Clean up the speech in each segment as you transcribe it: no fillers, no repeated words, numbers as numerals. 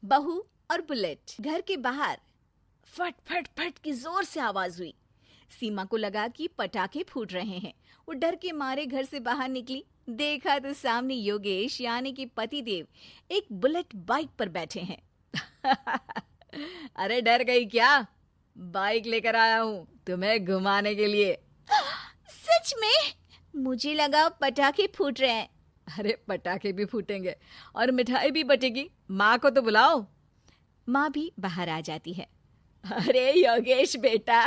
बहू और बुलेट। घर के बाहर फट फट फट की जोर से आवाज हुई। सीमा को लगा कि पटाखे फूट रहे हैं। वो डर के मारे घर से बाहर निकली। देखा तो सामने योगेश यानी कि पतिदेव एक बुलेट बाइक पर बैठे हैं। अरे डर गई क्या? बाइक लेकर आया हूँ तुम्हें घुमाने के लिए। सच में? मुझे लगा पटाखे फूट रहे हैं। अरे पटाखे भी फूटेंगे और मिठाई भी बटेगी। माँ को तो बुलाओ। माँ भी बाहर आ जाती है। अरे योगेश बेटा,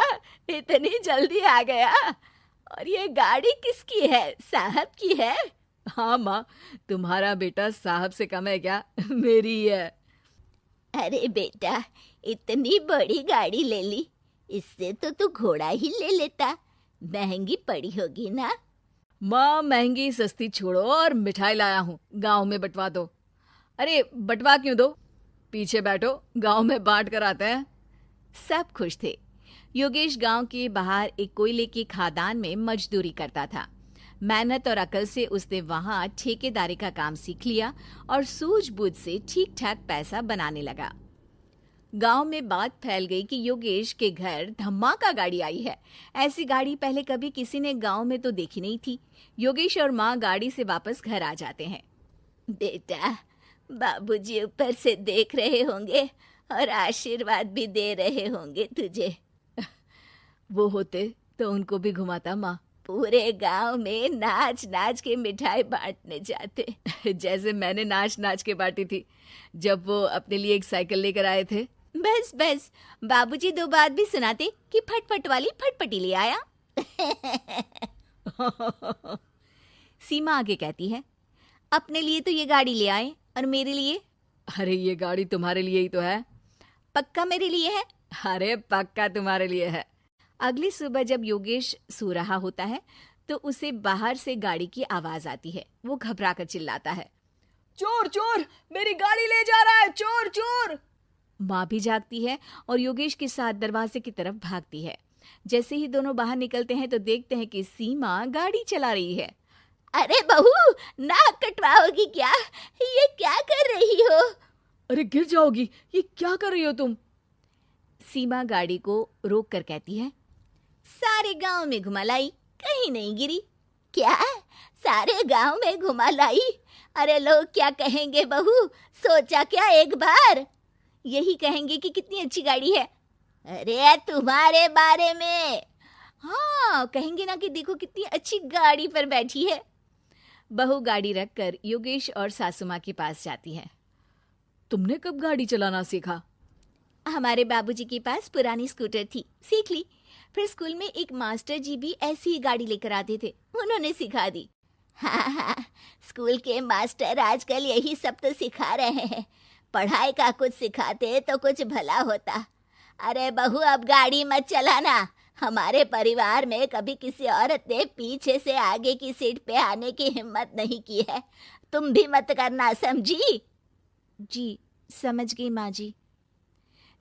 इतनी जल्दी आ गया? और ये गाड़ी किसकी है? साहब की है? हाँ माँ, तुम्हारा बेटा साहब से कम है क्या? मेरी ही है। अरे बेटा, इतनी बड़ी गाड़ी ले ली, इससे तो तू घोड़ा ही ले लेता। महंगी पड़ी होगी ना? माँ महंगी सस्ती छोड़ो और मिठाई लाया हूँ, गांव में बंटवा दो। अरे बंटवा क्यों दो? पीछे बैठो, गांव में बांट कर आते हैं। सब खुश थे। योगेश गांव के बाहर एक कोयले की खदान में मजदूरी करता था। मेहनत और अकल से उसने वहां ठेकेदारी का काम सीख लिया और सूझबूझ से ठीक ठाक पैसा बनाने लगा। गांव में बात फैल गई कि योगेश के घर धमाका गाड़ी आई है। ऐसी गाड़ी पहले कभी किसी ने गांव में तो देखी नहीं थी। योगेश और माँ गाड़ी से वापस घर आ जाते हैं। बेटा, बाबूजी ऊपर से देख रहे होंगे और आशीर्वाद भी दे रहे होंगे तुझे। वो होते तो उनको भी घुमाता माँ। पूरे गांव में नाच नाच के मिठाई बांटने जाते। जैसे मैंने नाच नाच के बांटी थी जब वो अपने लिए एक साइकिल लेकर आए थे। बस बस, बाबूजी दो बात भी सुनाते कि फटफट वाली फटफटी ले आया। सीमा आगे कहती है, अपने लिए तो ये गाड़ी ले आए और मेरे लिए? अरे ये गाड़ी तुम्हारे लिए ही तो है। पक्का मेरे लिए है? अरे पक्का तुम्हारे लिए है। अगली सुबह जब योगेश सो रहा होता है तो उसे बाहर से गाड़ी की आवाज आती है। वो घबरा कर चिल्लाता है, चोर चोर, मेरी गाड़ी ले जा रहा है, चोर चोर। माँ भी जागती है और योगेश के साथ दरवाजे की तरफ भागती है। जैसे ही दोनों बाहर निकलते हैं तो देखते हैं कि सीमा गाड़ी चला रही है। अरे बहू, नाक कटवाओगी क्या? ये क्या कर रही हो? अरे गिर जाओगी, ये क्या कर रही हो तुम? सीमा गाड़ी को रोक कर कहती है, सारे गांव में घुमा लाई, कहीं नहीं गिरी। क्या? सारे गांव में घुमा लाई? अरे लोग क्या कहेंगे बहू? सोचा क्या एक बार? यही कहेंगे कि कितनी अच्छी गाड़ी है। अरे तुम्हारे बारे में। हाँ, कहेंगे ना कि देखो कितनी अच्छी गाड़ी पर बैठी है। बहू गाड़ी रखकर योगेश और सासू माँ के पास जाती है। तुमने कब गाड़ी चलाना सीखा? हमारे बाबूजी के पास पुरानी स्कूटर थी, सीख ली। फिर स्कूल में एक मास्टर जी भी ऐसी ही गाड़ी लेकर आते थे, उन्होंने सिखा दी। हाँ हाँ, स्कूल के मास्टर आजकल यही सब तो सिखा रहे हैं। पढ़ाई का कुछ सिखाते तो कुछ भला होता। अरे बहू, अब गाड़ी मत चलाना। हमारे परिवार में कभी किसी औरत ने पीछे से आगे की सीट पे आने की हिम्मत नहीं की है। तुम भी मत करना, समझी? जी समझ गई माँ जी।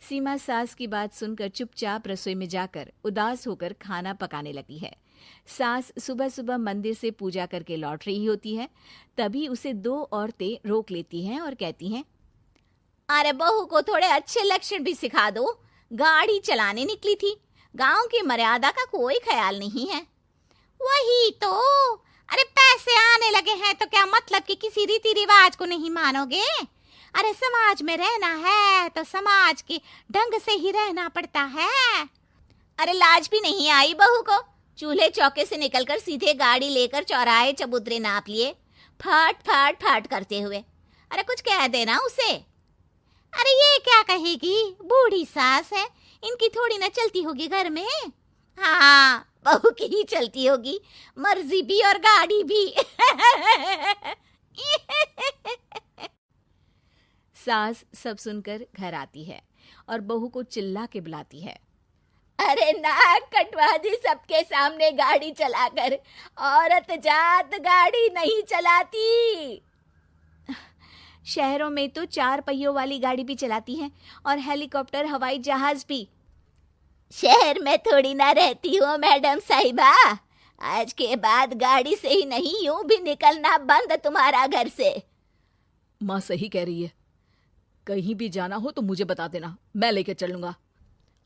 सीमा सास की बात सुनकर चुपचाप रसोई में जाकर उदास होकर खाना पकाने लगती है। सास सुबह सुबह मंदिर से पूजा करके लौट रही होती है। तभी उसे दो औरतें रोक लेती हैं और कहती हैं, अरे बहू को थोड़े अच्छे लक्षण भी सिखा दो। गाड़ी चलाने निकली थी, गांव की मर्यादा का कोई ख्याल नहीं है। वही तो। अरे पैसे आने लगे हैं तो क्या मतलब कि किसी रीति रिवाज को नहीं मानोगे? अरे समाज में रहना है तो समाज के ढंग से ही रहना पड़ता है। अरे लाज भी नहीं आई बहू को? चूल्हे चौके से निकलकर सीधे गाड़ी लेकर चौराहे चबूतरे नाप लिए, फट फट फट करते हुए। अरे कुछ कह देना उसे। अरे ये क्या कहेगी? बूढ़ी सास है, इनकी थोड़ी ना चलती होगी घर में। हाँ, बहू की ही चलती होगी, मर्जी भी और गाड़ी भी। सास सब सुनकर घर आती है और बहू को चिल्ला के बुलाती है, अरे नाक कटवा दी सबके सामने गाड़ी चलाकर। औरत जात गाड़ी नहीं चलाती। शहरों में तो 4 पहियों वाली गाड़ी भी चलाती हैं और हेलीकॉप्टर, हवाई जहाज भी। शहर में थोड़ी ना रहती हो मैडम साहिबा। आज के बाद गाड़ी से ही नहीं, यूं भी निकलना बंद तुम्हारा घर से। माँ सही कह रही है। कहीं भी जाना हो तो मुझे बता देना, मैं लेकर चलूंगा।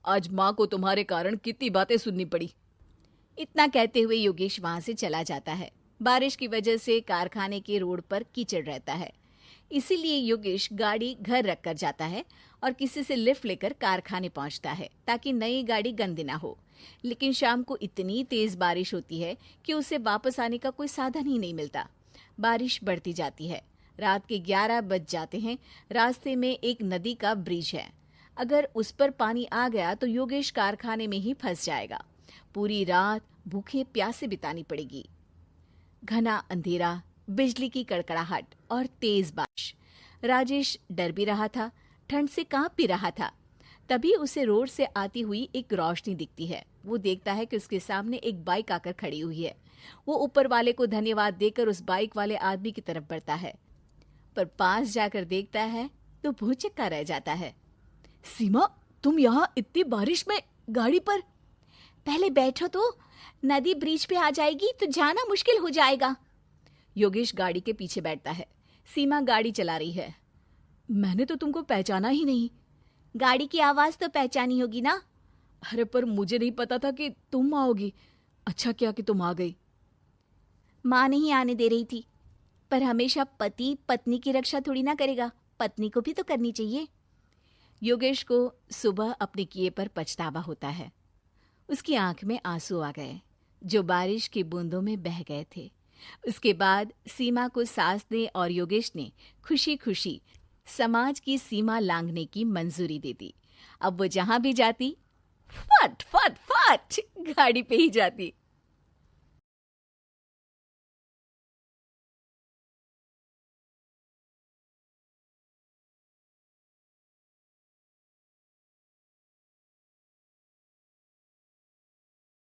आज माँ को तुम्हारे कारण कितनी बातें सुननी पड़ी। इतना कहते हुए योगेश वहां से चला जाता है। बारिश की वजह से कारखाने के रोड पर कीचड़ रहता है, इसीलिए योगेश गाड़ी घर रख कर जाता है और किसी से लिफ्ट लेकर कारखाने पहुंचता है ताकि नई गाड़ी गंदी ना हो। लेकिन शाम को इतनी तेज बारिश होती है कि उसे वापस आने का कोई साधन ही नहीं मिलता। बारिश बढ़ती जाती है। रात के 11 बज जाते हैं। रास्ते में एक नदी का ब्रिज है। अगर उस पर पानी आ गया तो योगेश कारखाने में ही फंस जाएगा। पूरी रात भूखे प्यासे बितानी पड़ेगी। घना अंधेरा, बिजली की कड़कड़ाहट और तेज बारिश। राजेश डर भी रहा था, ठंड से कांप भी रहा था। तभी उसे रोड से आती हुई एक रोशनी दिखती है। वो देखता है कि उसके सामने एक बाइक आकर खड़ी हुई है। वो ऊपर वाले को धन्यवाद देकर उस बाइक वाले आदमी की तरफ बढ़ता है, पर पास जाकर देखता है तो भौचक्का रह जाता है। सीमा, तुम यहाँ इतनी बारिश में गाड़ी पर? पहले बैठो तो, नदी ब्रिज पे आ जाएगी तो जाना मुश्किल हो जाएगा। योगेश गाड़ी के पीछे बैठता है। सीमा गाड़ी चला रही है। मैंने तो तुमको पहचाना ही नहीं। गाड़ी की आवाज तो पहचानी होगी ना। अरे पर मुझे नहीं पता था कि तुम आओगी। अच्छा किया कि तुम आ गई। माँ नहीं आने दे रही थी, पर हमेशा पति पत्नी की रक्षा थोड़ी ना करेगा, पत्नी को भी तो करनी चाहिए। योगेश को सुबह अपने किए पर पछतावा होता है। उसकी आंख में आंसू आ गए जो बारिश की बूंदों में बह गए थे। उसके बाद सीमा को सास ने और योगेश ने खुशी खुशी समाज की सीमा लांघने की मंजूरी दे दी। अब वो जहां भी जाती फट फट फट गाड़ी पे ही जाती।